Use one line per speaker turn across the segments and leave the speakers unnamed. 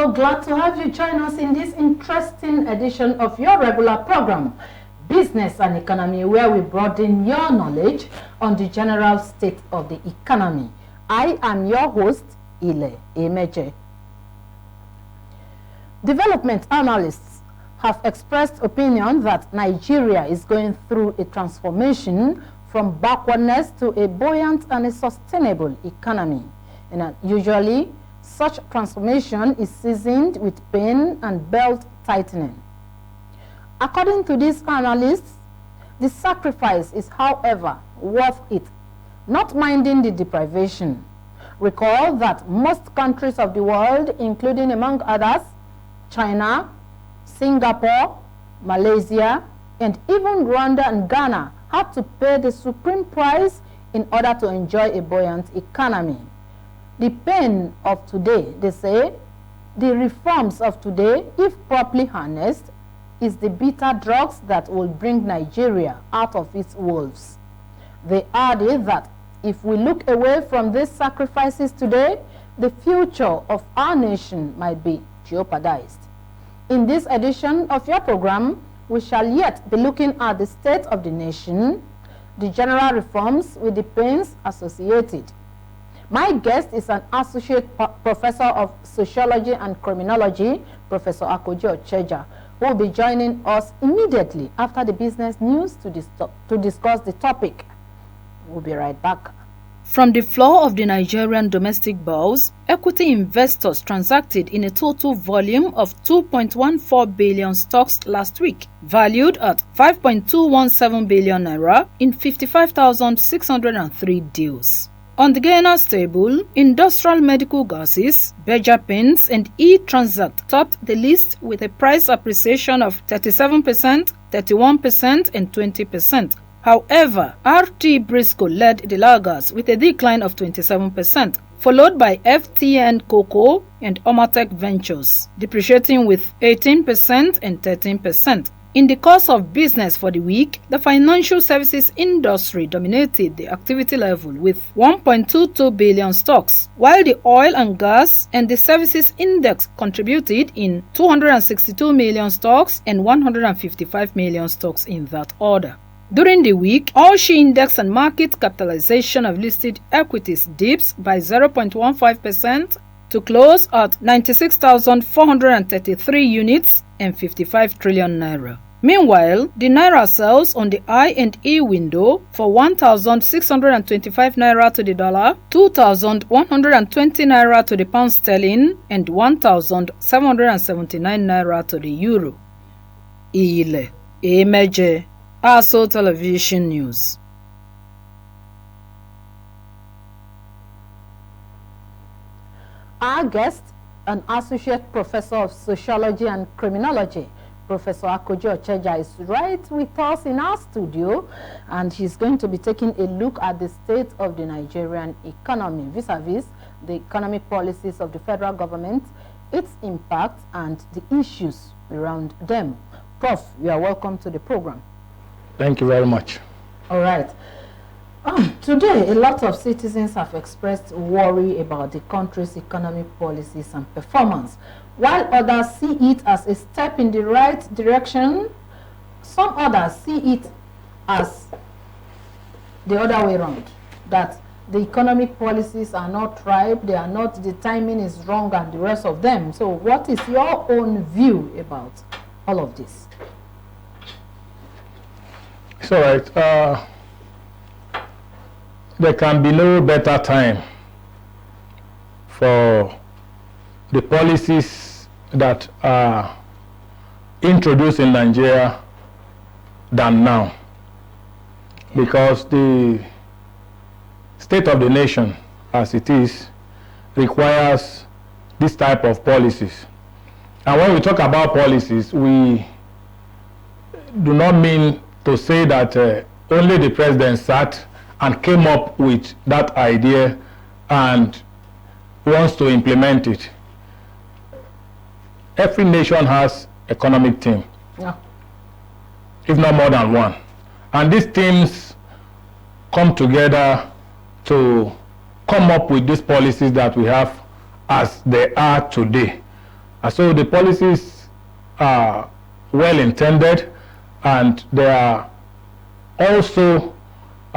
so glad to have you join us in this interesting edition of your regular program, Business and Economy, where we broaden your knowledge on the general state of the economy. I am your host, Ile Emeje. Development analysts have expressed opinion that Nigeria is going through a transformation from backwardness to a buoyant and a sustainable economy. And usually, such transformation is seasoned with pain and belt tightening. According to these analysts, the sacrifice is, however, worth it, not minding the deprivation. Recall that most countries of the world, including among others, China, Singapore, Malaysia, and even Rwanda and Ghana, had to pay the supreme price in order to enjoy a buoyant economy. The pain of today, they say, the reforms of today, if properly harnessed, is the bitter drugs that will bring Nigeria out of its woes. They added that if we look away from these sacrifices today, the future of our nation might be jeopardized. In this edition of your program, we shall yet be looking at the state of the nation, the general reforms with the pains associated. My guest is an associate professor of sociology and criminology, Professor Akoji Ocheja, who will be joining us immediately after the business news to discuss the topic. We'll be right back. From the floor of the Nigerian domestic bourse, equity investors transacted in a total volume of 2.14 billion stocks last week, valued at 5.217 billion naira in 55,603 deals. On the Gainers table, industrial medical gases, Beja Paints and E-Transact topped the list with a price appreciation of 37%, 31% and 20%. However, RT Briscoe led the laggards with a decline of 27%, followed by FTN Cocoa and Omatech Ventures, depreciating with 18% and 13%. In the course of business for the week, the financial services industry dominated the activity level with 1.22 billion stocks, while the oil and gas and the services index contributed in 262 million stocks and 155 million stocks in that order. During the week, all share index and market capitalization of listed equities dips by 0.15% to close at 96,433 units and 55 trillion naira. Meanwhile, the naira sells on the I&E window for 1,625 naira to the dollar, 2,120 naira to the pound sterling, and 1,779 naira to the euro. Ile Emeje, ASO Television News. Our guest, an associate professor of sociology and criminology, Professor Akoji Ocheja, is right with us in our studio, and he's going to be taking a look at the state of the Nigerian economy vis-a-vis the economic policies of the federal government, its impact, and the issues around them. Prof, you are welcome to the program.
Thank you very much.
All right. Today, a lot of citizens have expressed worry about the country's economic policies and performance. While others see it as a step in the right direction, some others see it as the other way around, that the economic policies are not right, they are not, the timing is wrong and the rest of them. So what is your own view about all of this?
It's all right. There can be no better time for the policies that are introduced in Nigeria than now, because the state of the nation as it is requires this type of policies. And when we talk about policies, we do not mean to say that only the president sat and came up with that idea and wants to implement it. Every nation has economic team, if not more than one. And these teams come together to come up with these policies that we have as they are today. So the policies are well intended, and they are also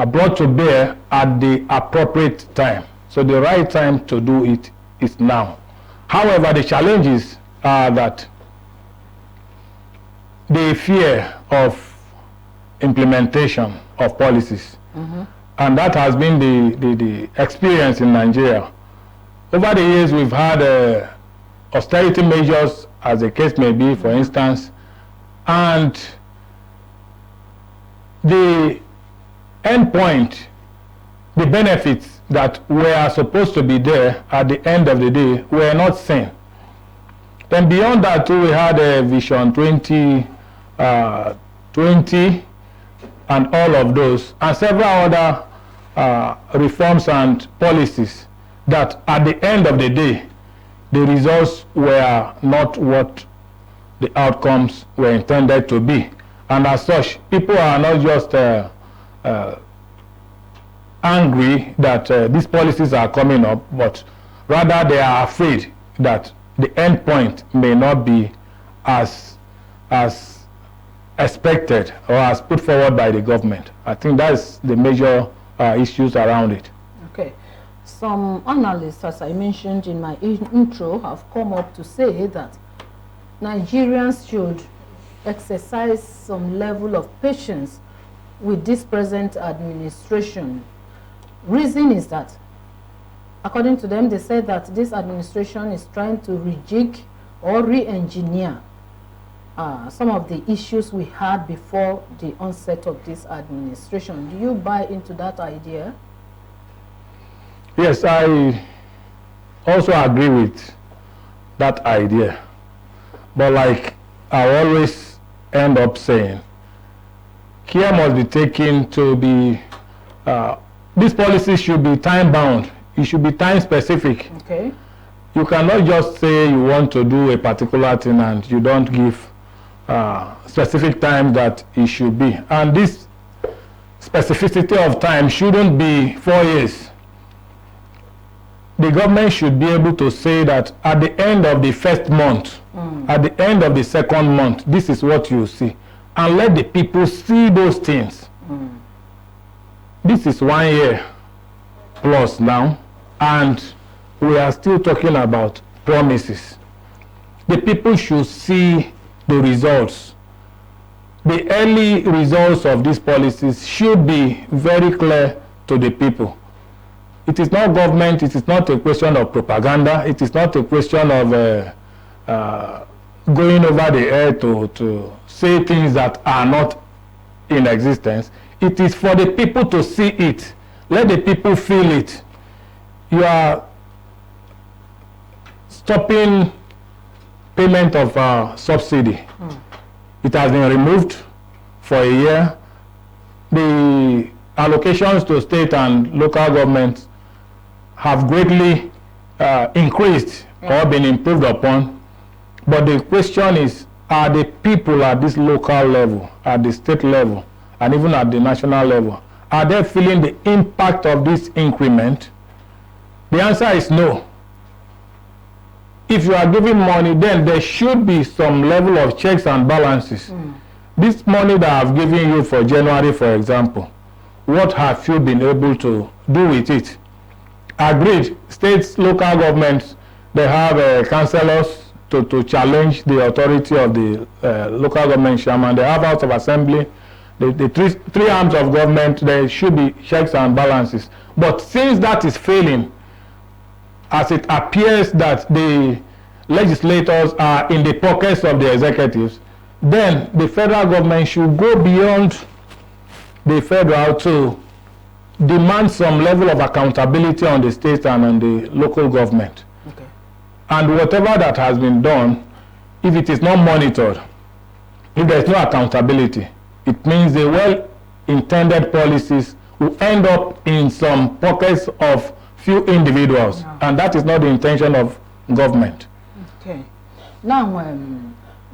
brought to bear at the appropriate time. So the right time to do it is now. However, the challenges are that the fear of implementation of policies, and that has been the experience in Nigeria. Over the years, we've had austerity measures, as the case may be, for instance, and the end point, the benefits that were supposed to be there at the end of the day were not seen. Then beyond that too, we had a Vision 2020 and all of those, and several other reforms and policies that at the end of the day, the results were not what the outcomes were intended to be. And as such, people are not just angry that these policies are coming up, but rather they are afraid that the end point may not be as expected or as put forward by the government. I think that's the major issues around it.
Okay. Some analysts, as I mentioned in my intro, have come up to say that Nigerians should exercise some level of patience with this present administration. Reason is that, according to them, they said that this administration is trying to rejig or re-engineer some of the issues we had before the onset of this administration. Do you buy into that idea?
Yes, I also agree with that idea. But like I always end up saying, care must be taken to be, these policies should be time-bound. It should be time-specific.
Okay.
You cannot just say you want to do a particular thing and you don't give specific time that it should be. And this specificity of time shouldn't be 4 years. The government should be able to say that at the end of the first month, at the end of the second month, this is what you see. And let the people see those things. This is 1 year plus now, and we are still talking about promises. The people should see the results. The early results of these policies should be very clear to the people. It is not government, it is not a question of propaganda, it is not a question of going over the air to say things that are not in existence. It is for the people to see it. Let the people feel it. You are stopping payment of subsidy. It has been removed for a year. The allocations to state and local governments have greatly increased or been improved upon. But the question is, are the people at this local level, at the state level, and even at the national level, are they feeling the impact of this increment? The answer is no. If you are giving money, then there should be some level of checks and balances. This money that I've given you for January, for example, what have you been able to do with it? Agreed, states, local governments, they have councillors to challenge the authority of the local government chairman. They have House of Assembly, the three arms of government. There should be checks and balances. But since that is failing, as it appears that the legislators are in the pockets of the executives, then the federal government should go beyond the federal to demand some level of accountability on the state and on the local government.
Okay.
And whatever that has been done, if it is not monitored, if there is no accountability, it means the well-intended policies will end up in some pockets of few individuals, and that is not the intention of government.
Okay. Now,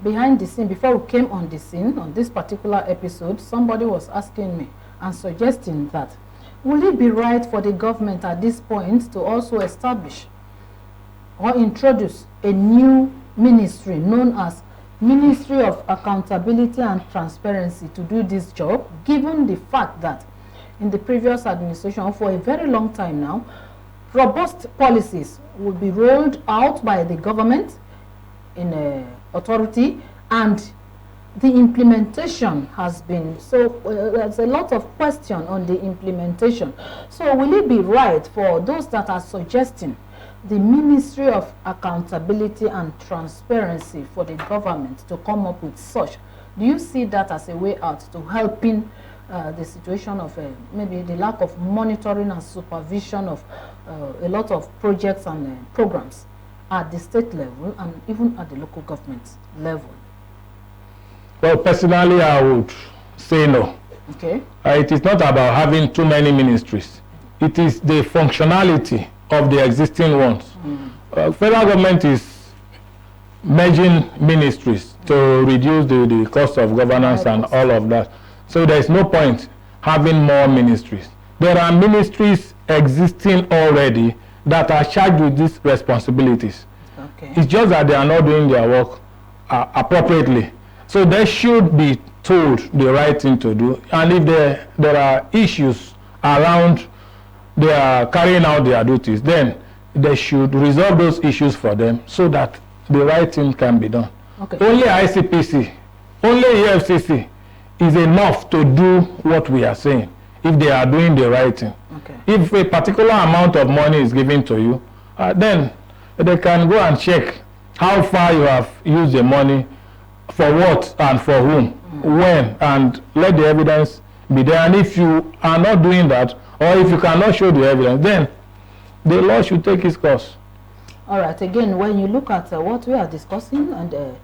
behind the scene, before we came on the scene, on this particular episode, somebody was asking me and suggesting that, will it be right for the government at this point to also establish or introduce a new ministry known as Ministry of Accountability and Transparency to do this job, given the fact that in the previous administration, for a very long time now, robust policies will be rolled out by the government in authority, and the implementation has been there's a lot of question on the implementation. So will it be right for those that are suggesting the Ministry of Accountability and Transparency for the government to come up with such? Do you see that as a way out to helping the situation of maybe the lack of monitoring and supervision of a lot of projects and programs at the state level and even at the local government level?
Well, personally, I would say no.
Okay.
It is not about having too many ministries. It is the functionality of the existing ones. Federal government is merging ministries to reduce the cost of governance and all of that. So there is no point having more ministries. There are ministries existing already that are charged with these responsibilities.
Okay.
It's just that they are not doing their work appropriately. So they should be told the right thing to do. And if there are issues around they are carrying out their duties, then they should resolve those issues for them so that the right thing can be done.
Okay.
Only ICPC, only EFCC is enough to do what we are saying if they are doing the right thing.
Okay.
If a particular amount of money is given to you, then they can go and check how far you have used the money, for what and for whom, when, and let the evidence be there. And if you are not doing that, or if you cannot show the evidence, then the law should take its course.
All right. Again, when you look at what we are discussing and the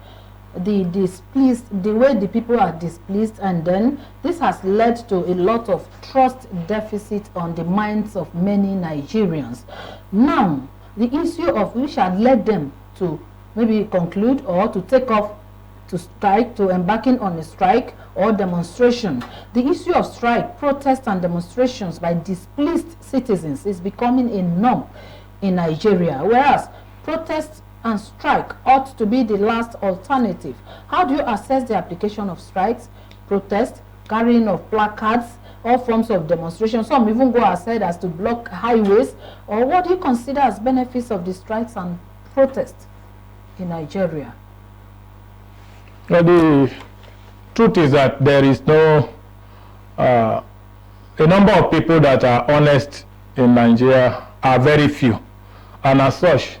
way the people are displeased, and then this has led to a lot of trust deficit on the minds of many Nigerians. Now, the issue of which had led them to maybe conclude or to take off to strike, to embarking on a strike or demonstration. The issue of strike, protests and demonstrations by displeased citizens is becoming a norm in Nigeria, whereas protests and strike ought to be the last alternative. How do you assess the application of strikes, protests, carrying of placards, all forms of demonstration? Some even go ahead as to block highways. Or what do you consider as benefits of the strikes and protests in Nigeria?
Well, the truth is that there is no a number of people that are honest in Nigeria are very few, and as such,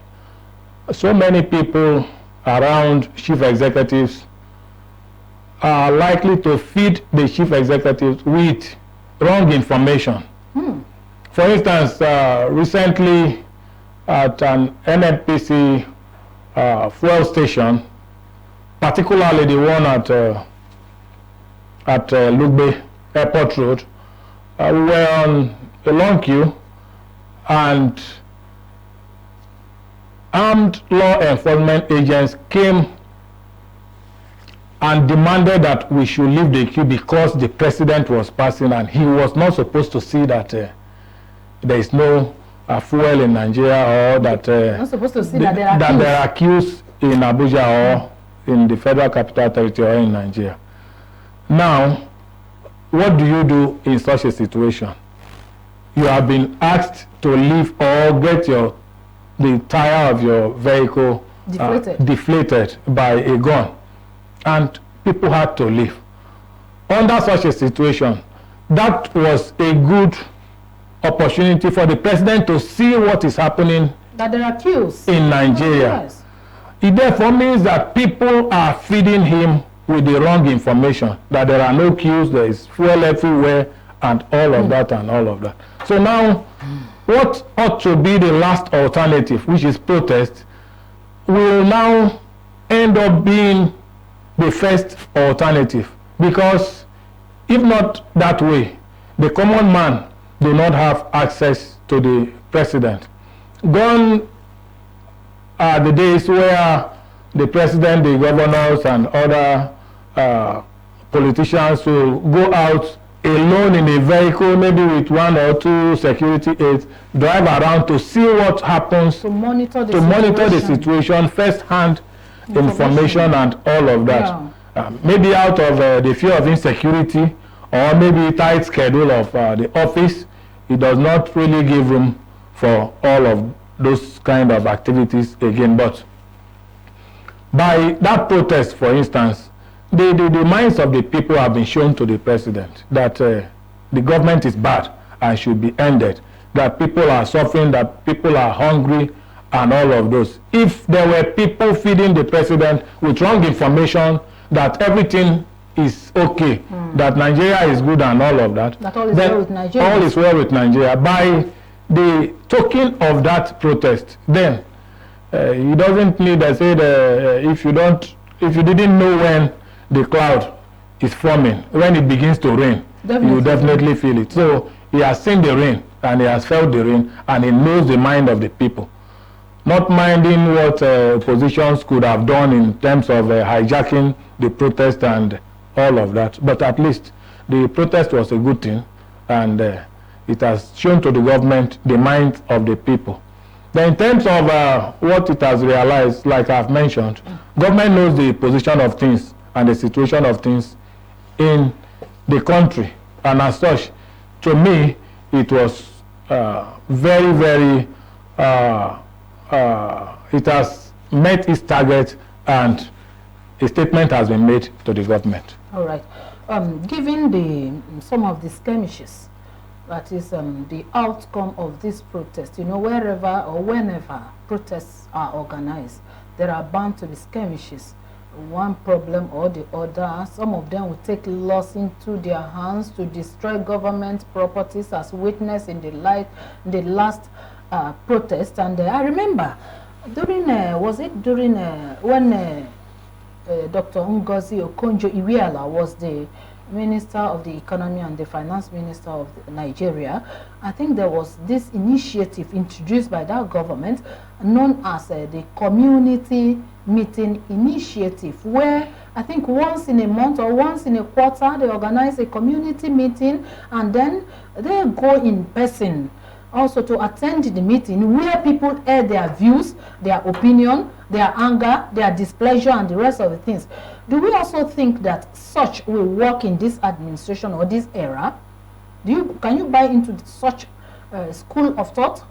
so many people around chief executives are likely to feed the chief executives with wrong information. For instance, recently at an NNPC fuel station, particularly the one at Lugbe Airport Road, we were on a long queue, and armed law enforcement agents came and demanded that we should leave the queue because the president was passing, and he was not supposed to see that there is no fuel in Nigeria, or that,
not supposed to see that there are
queues in Abuja or in the Federal Capital Territory or in Nigeria. Now, what do you do in such a situation? You have been asked to leave or get the tire of your vehicle deflated by a gun, and people had to leave. Under such a situation, that was a good opportunity for the president to see what is happening,
that there are queues
in Nigeria.
Yes.
It therefore means that people are feeding him with the wrong information, that there are no queues, there is fuel everywhere, and all of that and all of that. So now, what ought to be the last alternative, which is protest, will now end up being the first alternative, because if not that way, the common man do not have access to the president. Gone are the days where the president, the governors, and other politicians will go out alone in a vehicle, maybe with 1 or 2 security aides, drive around to see what happens,
to monitor the situation
firsthand, information and all of that.
Yeah.
Maybe out of the fear of insecurity, or maybe tight schedule of the office, it does not really give room for all of those kind of activities again. But by that protest, for instance, the minds of the people have been shown to the president that the government is bad and should be ended, that people are suffering, that people are hungry, and all of those. If there were people feeding the president with wrong information that everything is okay, that Nigeria is good and all of that,
that all is well with Nigeria.
All is well with Nigeria. By the token of that protest, then he doesn't need, I said, if you didn't know when the cloud is forming, when it begins to rain, you definitely feel it. So he has seen the rain and he has felt the rain, and he knows the mind of the people. Not minding what oppositions could have done in terms of hijacking the protest and all of that. But at least the protest was a good thing, and it has shown to the government the mind of the people. Then in terms of what it has realized, like I've mentioned, government knows the position of things and the situation of things in the country. And as such, to me, it was very, very, it has met its target, and a statement has been made to the government.
All right. Given some of the skirmishes, that is the outcome of this protest, you know, wherever or whenever protests are organized, there are bound to be skirmishes. One problem or the other. Some of them will take laws into their hands to destroy government properties, as witnessed in the last protest. And I remember during when Dr. Ngozi Okonjo-Iweala was the Minister of the Economy and the Finance Minister of Nigeria. I think there was this initiative introduced by that government known as the Community Meeting Initiative, where I think once in a month or once in a quarter they organize a community meeting, and then they go in person also to attend the meeting, where people air their views, their opinion, their anger, their displeasure, and the rest of the things. Do we also think that such will work in this administration or this era? Can you buy into such school of thought?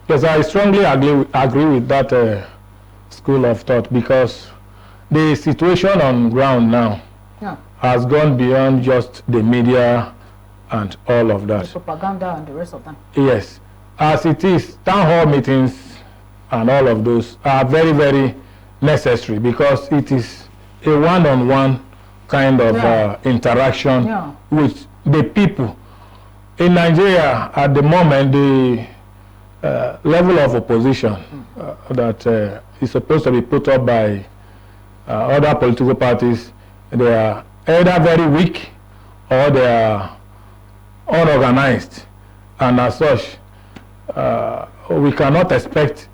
Yes, I strongly agree with that school of thought, because the situation on ground now has gone beyond just the media and all of that.
The propaganda and the rest of them.
Yes. As it is, town hall meetings and all of those are very, very necessary, because it is a one-on-one kind of interaction with the people. In Nigeria, at the moment, the level of opposition that is supposed to be put up by other political parties, they are either very weak or they are unorganized, and as such, we cannot expect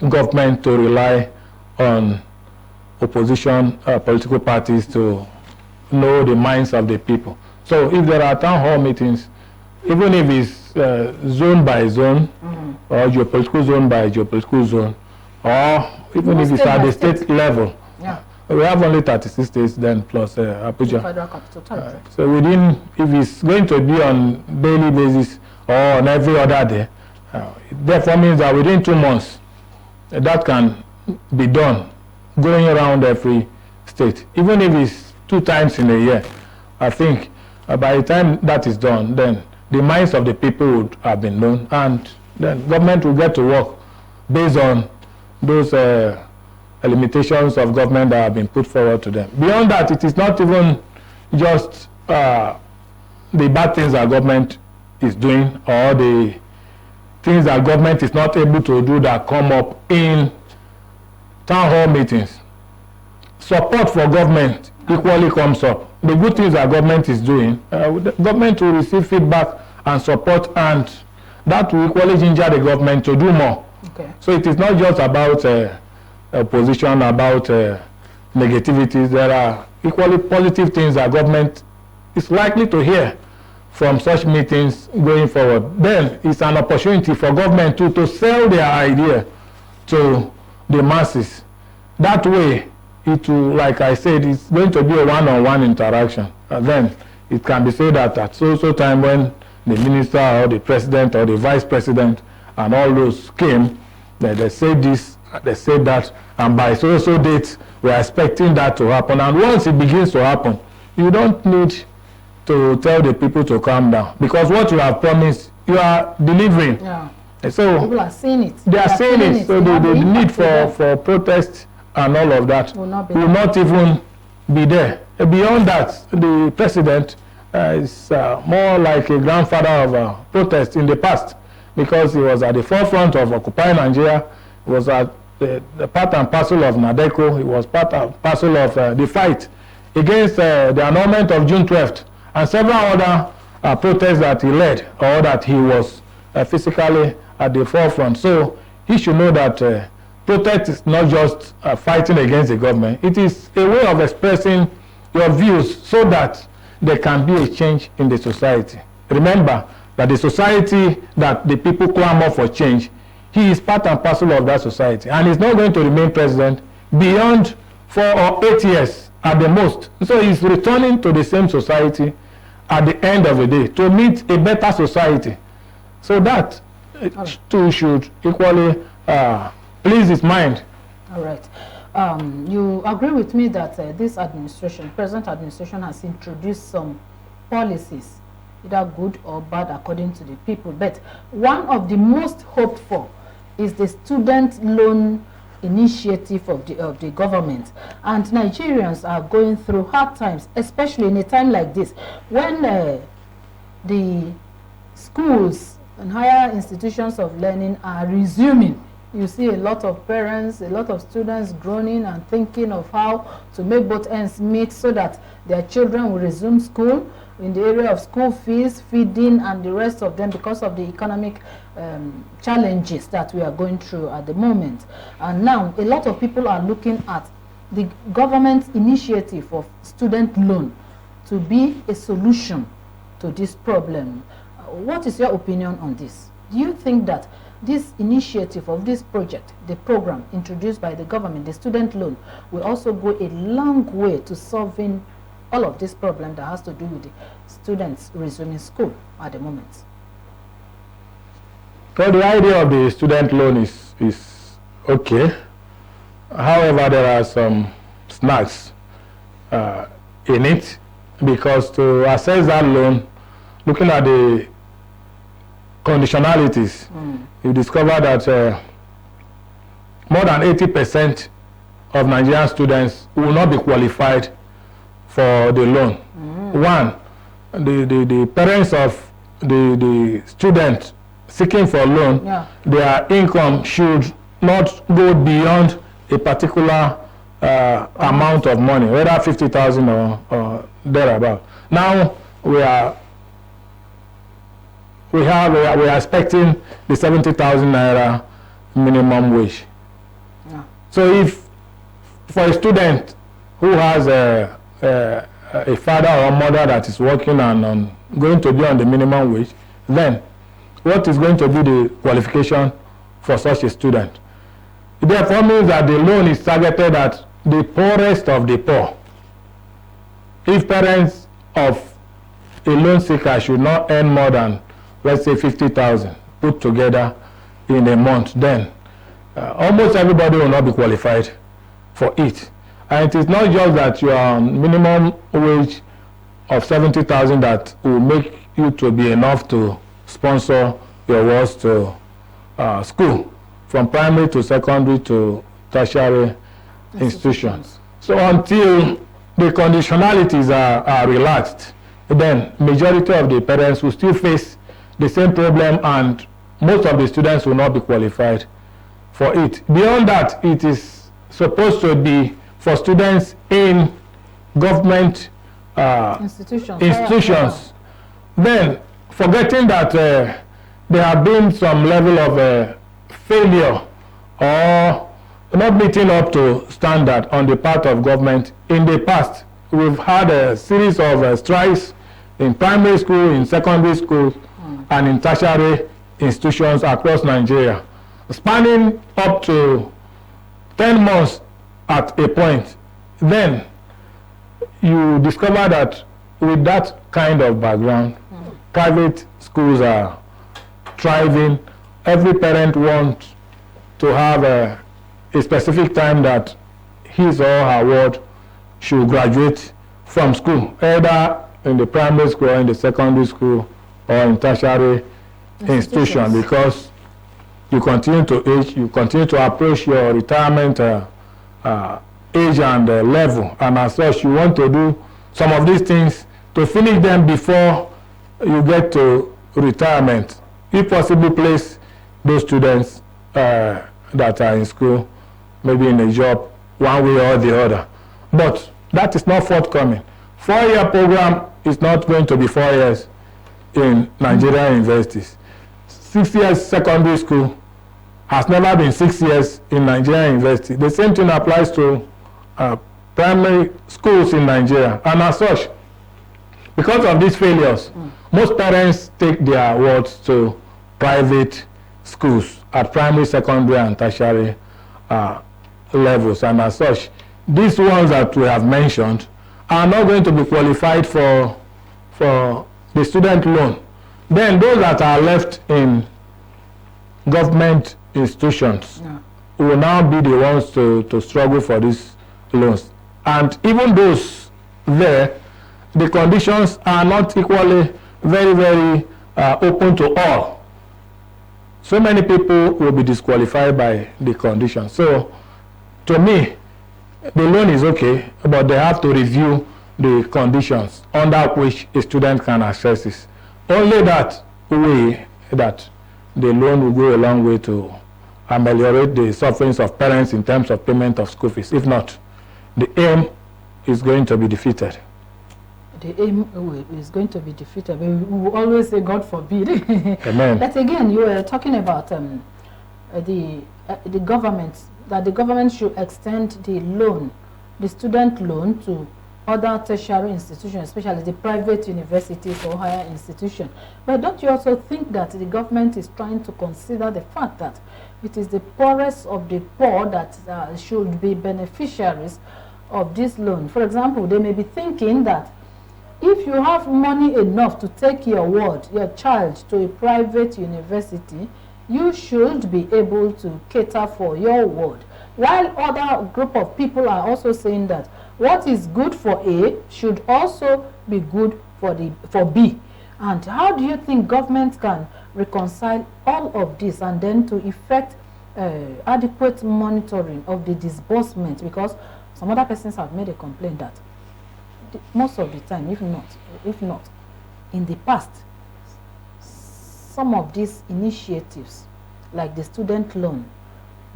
government to rely on opposition political parties to know the minds of the people. So if there are town hall meetings, even if it's zone by zone, or geopolitical zone by geopolitical zone, or even if it's at the state level, we have only 36 states then plus Abuja.
Federal Capital Territory.
So within, if it's going to be on daily basis or on every other day, it therefore means that within 2 months, that can be done, going around every state. Even if it's 2 times in a year, I think by the time that is done, then the minds of the people would have been known, and then government will get to work based on those limitations of government that have been put forward to them. Beyond that, it is not even just the bad things that government is doing, or the things that government is not able to do that come up in town hall meetings. Support for government equally comes up. The good things that government is doing, the government will receive feedback and support, and that will equally ginger the government to do more.
Okay.
So it is not just about opposition, about negativities. There are equally positive things that government is likely to hear from such meetings going forward. Then it's an opportunity for government to sell their idea to the masses. That way, it will, like I said, it's going to be a one-on-one interaction. And then it can be said that at so time when the minister or the president or the vice president and all those came, they said this, they said that, and by so date, we are expecting that to happen. And once it begins to happen, you don't need to tell the people to calm down, because what you have promised, you are delivering.
Yeah.
So
people are seeing it.
They are seeing it. So the need for protest and all of that will not even be there. Beyond that, the president is more like a grandfather of protest in the past, because he was at the forefront of Occupy Nigeria. He was at the part and parcel of NADECO. He was part and parcel of the fight against the annulment of June 12th and several other protests that he led or that he was physically at the forefront. So he should know that protest is not just fighting against the government. It is a way of expressing your views so that there can be a change in the society. Remember that the society that the people clamor for change, he is part and parcel of that society, and he's not going to remain president beyond 4 or 8 years at the most. So he's returning to the same society at the end of the day to meet a better society. So that too should equally please his mind.
All right. You agree with me that this administration, present administration, has introduced some policies, either good or bad according to the people. But one of the most hoped for is the student loan initiative of the government. And Nigerians are going through hard times, especially in a time like this, when the schools and higher institutions of learning are resuming. You see a lot of parents, a lot of students groaning and thinking of how to make both ends meet so that their children will resume school in the area of school fees, feeding, and the rest of them, because of the economic challenges that we are going through at the moment. And now a lot of people are looking at the government's initiative of student loan to be a solution to this problem. What is your opinion on this? Do you think that this initiative of this project, the program introduced by the government, the student loan, will also go a long way to solving all of this problem that has to do with the students resuming school at the moment?
So the idea of the student loan is okay. However, there are some snags in it, because to access that loan, looking at the conditionalities, you discover that more than 80% of Nigerian students will not be qualified for the loan. One, the parents of the student seeking for loan, their income should not go beyond a particular amount of money, whether 50,000 or thereabout. Now we are expecting the 70,000 naira minimum wage. So if for a student who has a father or mother that is working and going to be on the minimum wage, then what is going to be the qualification for such a student? It therefore means that the loan is targeted at the poorest of the poor. If parents of a loan seeker should not earn more than, let's say, 50,000 put together in a month, then almost everybody will not be qualified for it. And it is not just that you are on minimum wage of 70,000 that will make you to be enough to sponsor your wards to school, from primary to secondary to tertiary institutions. So until the conditionalities are relaxed, then majority of the parents will still face the same problem, and most of the students will not be qualified for it. Beyond that, it is supposed to be for students in government institutions. Then, forgetting that there have been some level of failure or not meeting up to standard on the part of government in the past. We've had a series of strikes in primary school, in secondary school, and in tertiary institutions across Nigeria, spanning up to 10 months at a point. then you discover that with that kind of background, private schools are thriving. Every parent wants to have a specific time that his or her ward should graduate from school, either in the primary school or in the secondary school or in tertiary institution, because you continue to age, you continue to approach your retirement age and level, and as such you want to do some of these things to finish them before you get to retirement. If possible, place those students that are in school maybe in a job one way or the other, but that is not forthcoming. 4-year program is not going to be 4 years in Nigerian universities. 6 years secondary school has never been 6 years in Nigerian university. The same thing applies to primary schools in Nigeria, and as such, because of these failures, most parents take their wards to private schools at primary, secondary, and tertiary levels, and as such, these ones that we have mentioned are not going to be qualified for the student loan. Then those that are left in government institutions will now be the ones to struggle for these loans. And even those there, the conditions are not equally very open to all. So many people will be disqualified by the conditions. So to me, the loan is okay, but they have to review the conditions under which a student can access it. Only that way that the loan will go a long way to ameliorate the sufferings of parents in terms of payment of school fees. If not, the aim is going to be defeated.
The aim is going to be defeated. We will always say, God forbid.
Amen.
But again, you were talking about the government, that the government should extend the loan, the student loan, to other tertiary institutions, especially the private universities or higher institutions. But don't you also think that the government is trying to consider the fact that it is the poorest of the poor that should be beneficiaries of this loan? For example, they may be thinking that if you have money enough to take your child to a private university, you should be able to cater for your ward. While other group of people are also saying that what is good for A should also be good for B. And how do you think government can reconcile all of this and then to effect adequate monitoring of the disbursement? Because some other persons have made a complaint that most of the time, if not, in the past, some of these initiatives, like the student loan,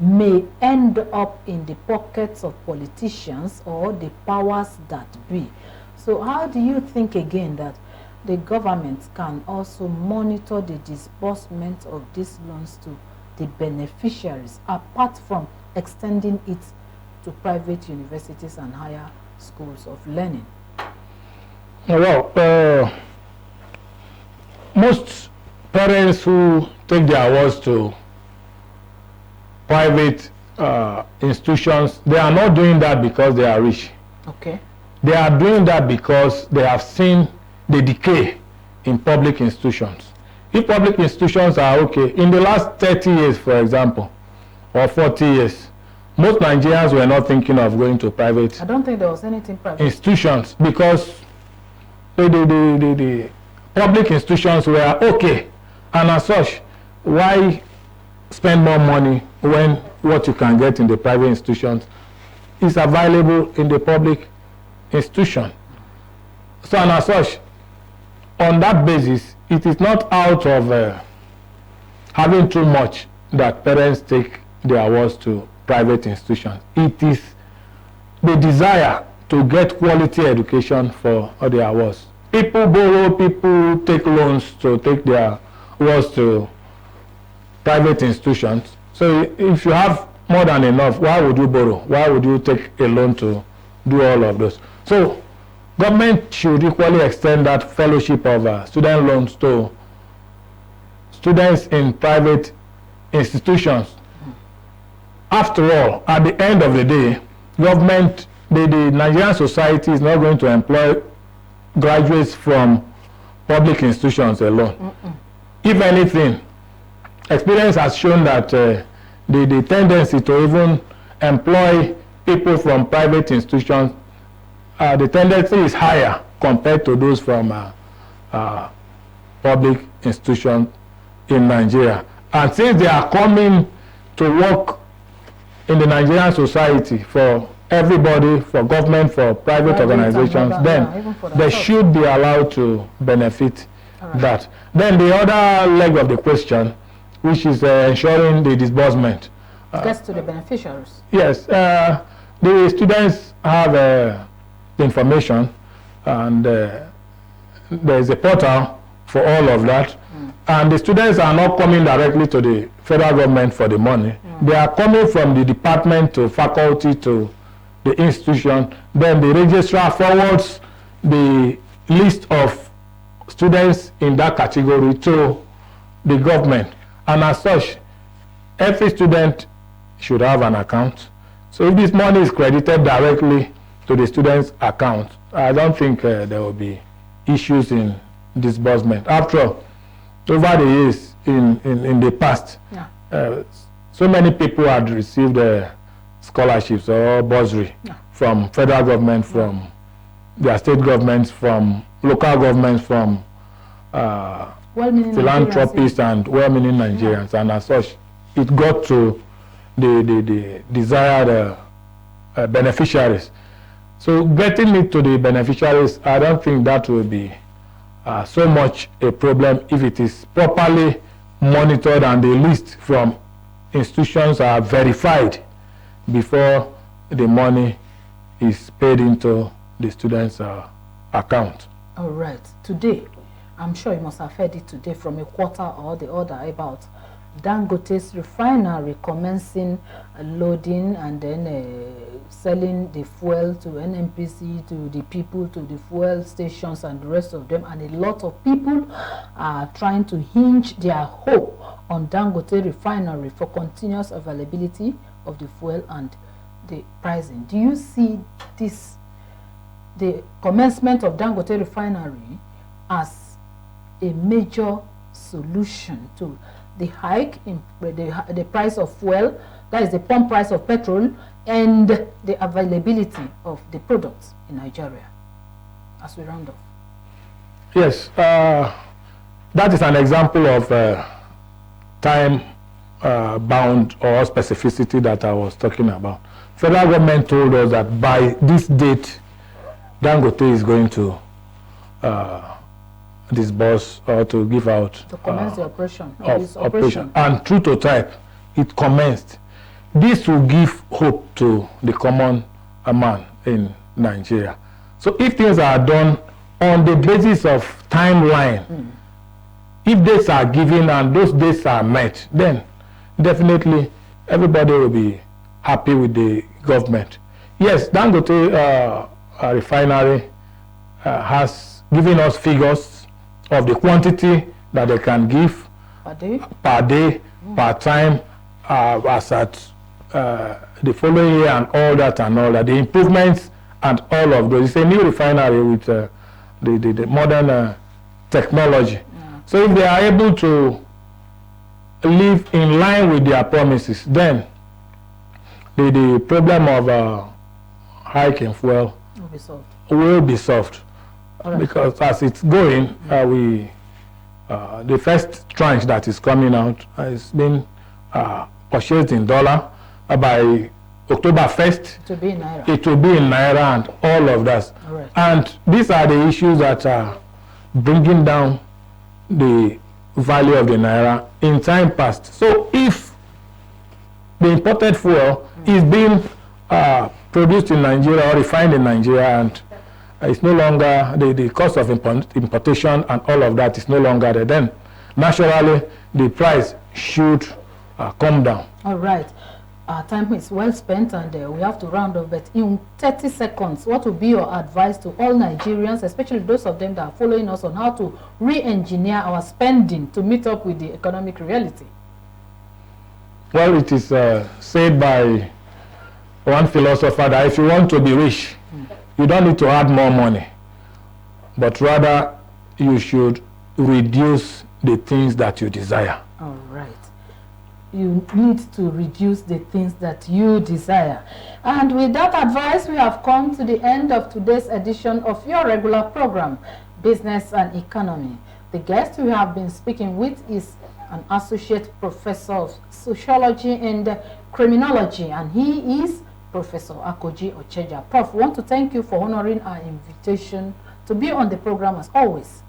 may end up in the pockets of politicians or the powers that be. So how do you think again that the government can also monitor the disbursement of these loans to the beneficiaries, apart from extending it to private universities and higher schools of learning?
Well, most parents who take their wards to private institutions, they are not doing that because they are rich.
Okay.
They are doing that because they have seen the decay in public institutions. If public institutions are okay, in the last 30 years, for example, or 40 years, most Nigerians were not thinking of going to private.
I don't think there was anything private
institutions, because the public institutions were okay, and as such, why spend more money when what you can get in the private institutions is available in the public institution? So, and as such, on that basis, it is not out of having too much that parents take their wards to private institutions. It is the desire to get quality education for their wards. People borrow, people take loans to take their wards to private institutions. So if you have more than enough, why would you borrow? Why would you take a loan to do all of those? So government should equally extend that fellowship of student loans to students in private institutions. After all, at the end of the day, government the Nigerian society is not going to employ graduates from public institutions alone. If anything, experience has shown that the tendency to even employ people from private institutions, the tendency is higher compared to those from public institutions in Nigeria. And since they are coming to work in the Nigerian society for everybody, for government, for private organizations, then they should be allowed to benefit that. Then the other leg of the question, which is ensuring the disbursement.
Gets to the beneficiaries.
Yes, the students have the information, and there is a portal for all of that. And the students are not coming directly to the federal government for the money. They are coming from the department to faculty to the institution. Then the registrar forwards the list of students in that category to the government. And as such, every student should have an account. So if this money is credited directly to the student's account, I don't think there will be issues in disbursement. After all, over the years in the past, so many people had received scholarships or bursary from federal government, from their state governments, from local governments, from philanthropists and well-meaning Nigerians, and as such, it got to the desired beneficiaries. So getting it to the beneficiaries, I don't think that will be so much a problem if it is properly monitored and the list from institutions are verified before the money is paid into the student's account.
All right. Today, I'm sure you must have heard it today from a quarter or the other about Dangote's refinery commencing loading and then selling the fuel to NNPC, to the people, to the fuel stations and the rest of them. And a lot of people are trying to hinge their hope on Dangote refinery for continuous availability of the fuel and the pricing. Do you see this, the commencement of Dangote refinery, as a major solution to the hike in the price of fuel, that is the pump price of petrol, and the availability of the products in Nigeria, as we round off?
Yes, that is an example of time bound or specificity that I was talking about. Federal government told us that by this date, Dangote is going to disburse or to give out
to commence the operation.
And true to type, it commenced. This will give hope to the common man in Nigeria. So if things are done on the basis of timeline, if dates are given and those dates are met, then definitely everybody will be happy with the government. Yes, Dangote refinery has given us figures of the quantity that they can give per day, per time, as at the following year and all that, the improvements and all of those. It's a new refinery with the modern technology. So if they are able to live in line with their promises, then the problem of hike in fuel will be solved. Right. Because as it's going, the first tranche that is coming out has been purchased in dollar. By October 1st, it will be in Naira and all of that. Right. And these are the issues that are bringing down the value of the Naira in time past. So if the imported fuel is being produced in Nigeria or refined in Nigeria, and it's no longer, the cost of importation and all of that is no longer there, then naturally the price should come down.
All right. Our time is well spent, and we have to round off, but in 30 seconds, what would be your advice to all Nigerians, especially those of them that are following us, on how to re-engineer our spending to meet up with the economic reality?
Well, it is said by one philosopher that if you want to be rich, you don't need to add more money, but rather you should reduce the things that you desire.
All right. You need to reduce the things that you desire. And with that advice, we have come to the end of today's edition of your regular program, Business and Economy. The guest we have been speaking with is an associate professor of sociology and criminology, and he is Professor Akoji Ocheja. Prof, we want to thank you for honoring our invitation to be on the program as always.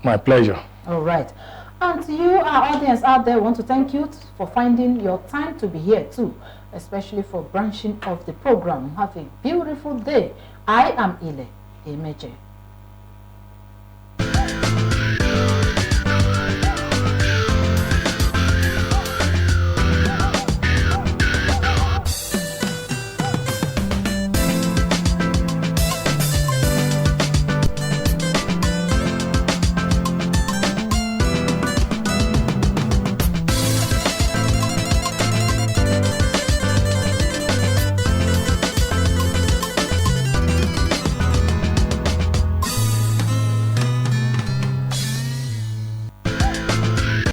My pleasure.
All right. And to you, our audience out there, we want to thank you for finding your time to be here too, especially for branching of the program. Have a beautiful day. I am Ile Emeje.